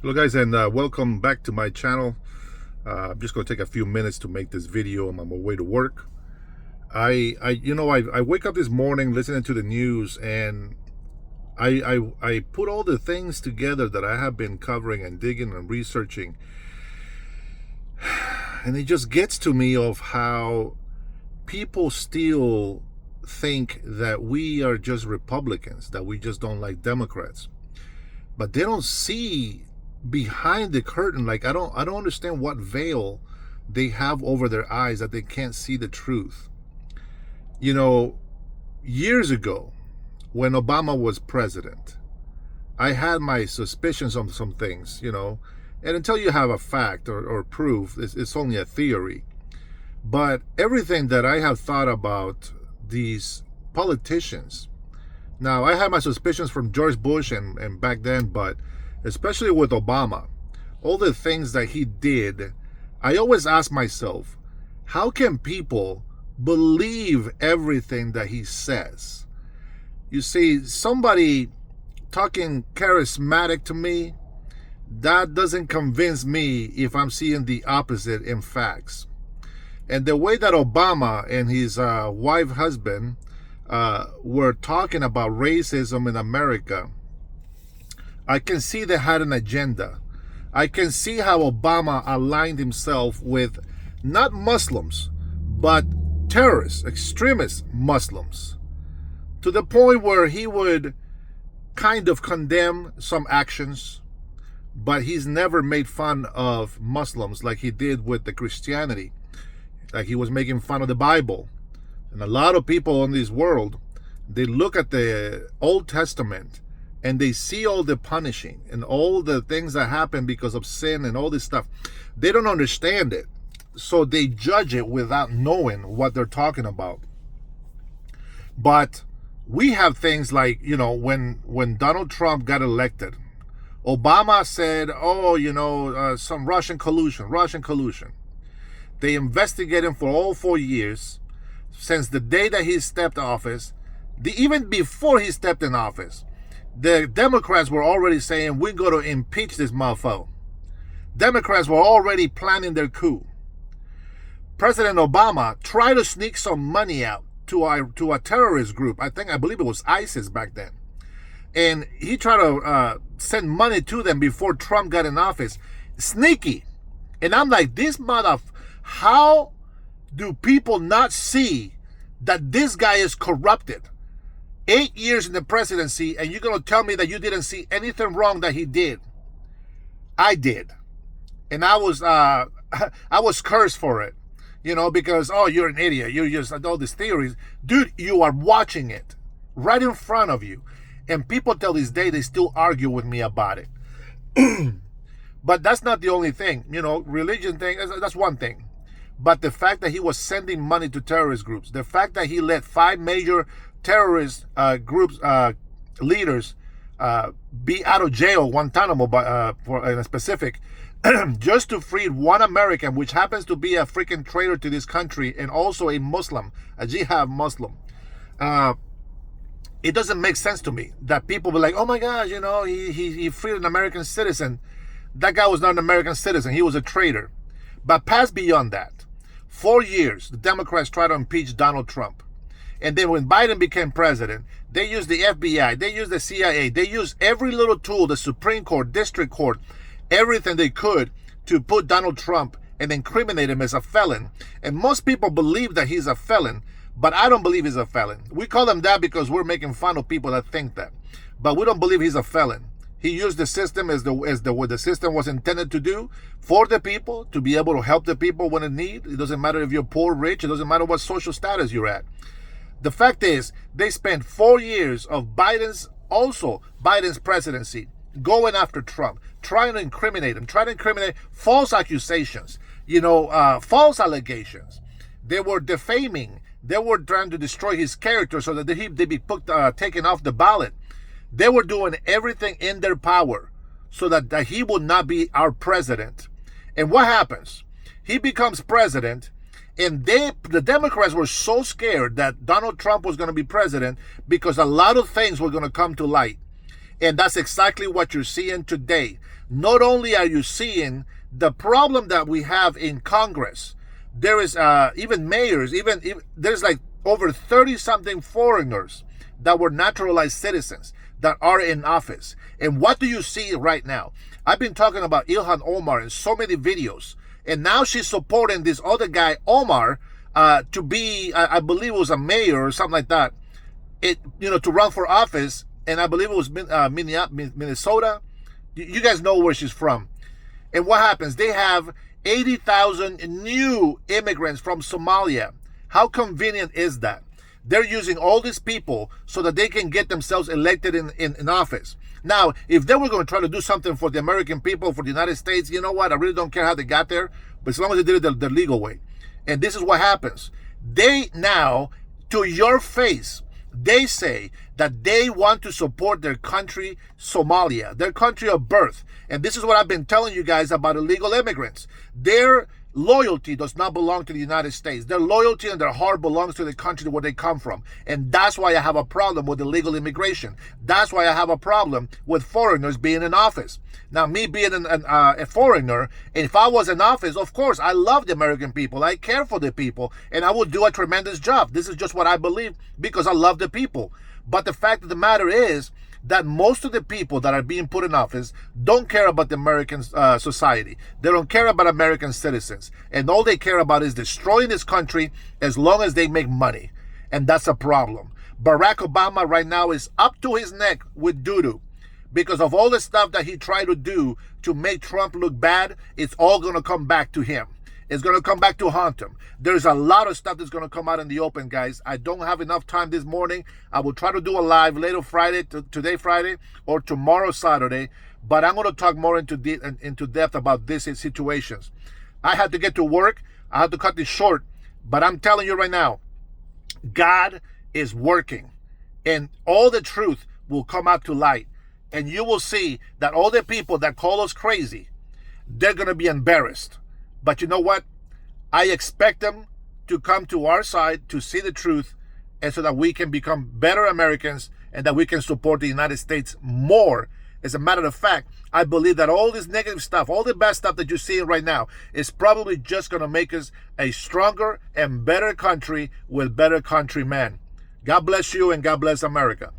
Hello guys, and welcome back to my channel. I'm just going to take a few minutes to make this video. I'm on my way to work. I wake up this morning listening to the news, and I put all the things together that I have been covering and digging and researching, and it just gets to me of how people still think that we are just Republicans, that we just don't like Democrats, but they don't see behind the curtain. Like, I don't understand what veil they have over their eyes that they can't see the truth. You know, years ago when Obama was president, I had my suspicions on some things, and until you have a fact or proof, it's only a theory. But everything that I have thought about these politicians, now I had my suspicions from George Bush and back then, but especially with Obama, all the things that he did, I always ask myself, how can people believe everything that he says? You see, somebody talking charismatic to me, that doesn't convince me if I'm seeing the opposite in facts. And the way that Obama and his husband were talking about racism in America, I can see they had an agenda. I can see how Obama aligned himself with not Muslims, but terrorists, extremist Muslims, to the point where he would kind of condemn some actions, but he's never made fun of Muslims like he did with the Christianity. Like, he was making fun of the Bible. And a lot of people in this world, they look at the Old Testament and they see all the punishing and all the things that happen because of sin and all this stuff. They don't understand it. So they judge it without knowing what they're talking about. But we have things like, when Donald Trump got elected, Obama said, some Russian collusion. They investigated him for all 4 years, since the day that he stepped office. Even before he stepped in office, the Democrats were already saying, we're going to impeach this mofo. Democrats were already planning their coup. President Obama tried to sneak some money out to a terrorist group. I believe it was ISIS back then. And he tried to send money to them before Trump got in office. Sneaky. And I'm like, how do people not see that this guy is corrupted? 8 years in the presidency, and you're going to tell me that you didn't see anything wrong that he did? I did. And I was cursed for it, because, you're an idiot. You're just all these theories. Dude, you are watching it right in front of you. And people till this day, they still argue with me about it. But that's not the only thing. Religion thing, that's one thing. But the fact that he was sending money to terrorist groups, the fact that he let 5 major terrorist groups leaders be out of jail, Guantanamo, for in a specific, just to free one American, which happens to be a freaking traitor to this country and also a Muslim, a jihad Muslim. It doesn't make sense to me that people be like, oh my gosh, he freed an American citizen. That guy was not an American citizen. He was a traitor. But past beyond that, 4 years, the Democrats tried to impeach Donald Trump. And then when Biden became president, they used the FBI, they used the CIA, they used every little tool, the Supreme Court, District Court, everything they could to put Donald Trump and incriminate him as a felon. And most people believe that he's a felon, but I don't believe he's a felon. We call him that because we're making fun of people that think that. But we don't believe he's a felon. He used the system as what the system was intended to do, for the people, to be able to help the people when in need. It doesn't matter if you're poor, rich. It doesn't matter what social status you're at. The fact is, they spent 4 years of Biden's presidency going after Trump, trying to incriminate him, trying to incriminate false accusations, false allegations. They were defaming. They were trying to destroy his character so that they'd be taken off the ballot. They were doing everything in their power so that he would not be our president. And what happens? He becomes president, and the Democrats were so scared that Donald Trump was going to be president because a lot of things were going to come to light. And that's exactly what you're seeing today. Not only are you seeing the problem that we have in Congress, there is even mayors, even there's like over 30 something foreigners that were naturalized citizens that are in office. And what do you see right now? I've been talking about Ilhan Omar in so many videos, and now she's supporting this other guy, Omar, to be, I believe it was a mayor or something like that, to run for office. And I believe it was Minnesota. You guys know where she's from. And what happens? They have 80,000 new immigrants from Somalia. How convenient is that? They're using all these people so that they can get themselves elected in office. Now, if they were going to try to do something for the American people, for the United States, you know what? I really don't care how they got there, but as long as they did it the legal way. And this is what happens. They now, to your face, they say that they want to support their country, Somalia, their country of birth. And this is what I've been telling you guys about illegal immigrants. Their loyalty does not belong to the United States. Their loyalty and their heart belongs to the country where they come from. And that's why I have a problem with illegal immigration. That's why I have a problem with foreigners being in office. Now, me being a foreigner, if I was in office, of course, I love the American people. I care for the people, and I would do a tremendous job. This is just what I believe because I love the people. But the fact of the matter is that most of the people that are being put in office don't care about the American society. They don't care about American citizens. And all they care about is destroying this country as long as they make money. And that's a problem. Barack Obama right now is up to his neck with doo-doo. Because of all the stuff that he tried to do to make Trump look bad, it's all going to come back to him. It's going to come back to haunt him. There's a lot of stuff that's going to come out in the open, guys. I don't have enough time this morning. I will try to do a live later Friday, today Friday, or tomorrow Saturday. But I'm going to talk more into depth about these situations. I had to get to work. I had to cut this short. But I'm telling you right now, God is working. And all the truth will come out to light. And you will see that all the people that call us crazy, they're going to be embarrassed. But you know what? I expect them to come to our side to see the truth, and so that we can become better Americans and that we can support the United States more. As a matter of fact, I believe that all this negative stuff, all the bad stuff that you're seeing right now is probably just going to make us a stronger and better country with better countrymen. God bless you and God bless America.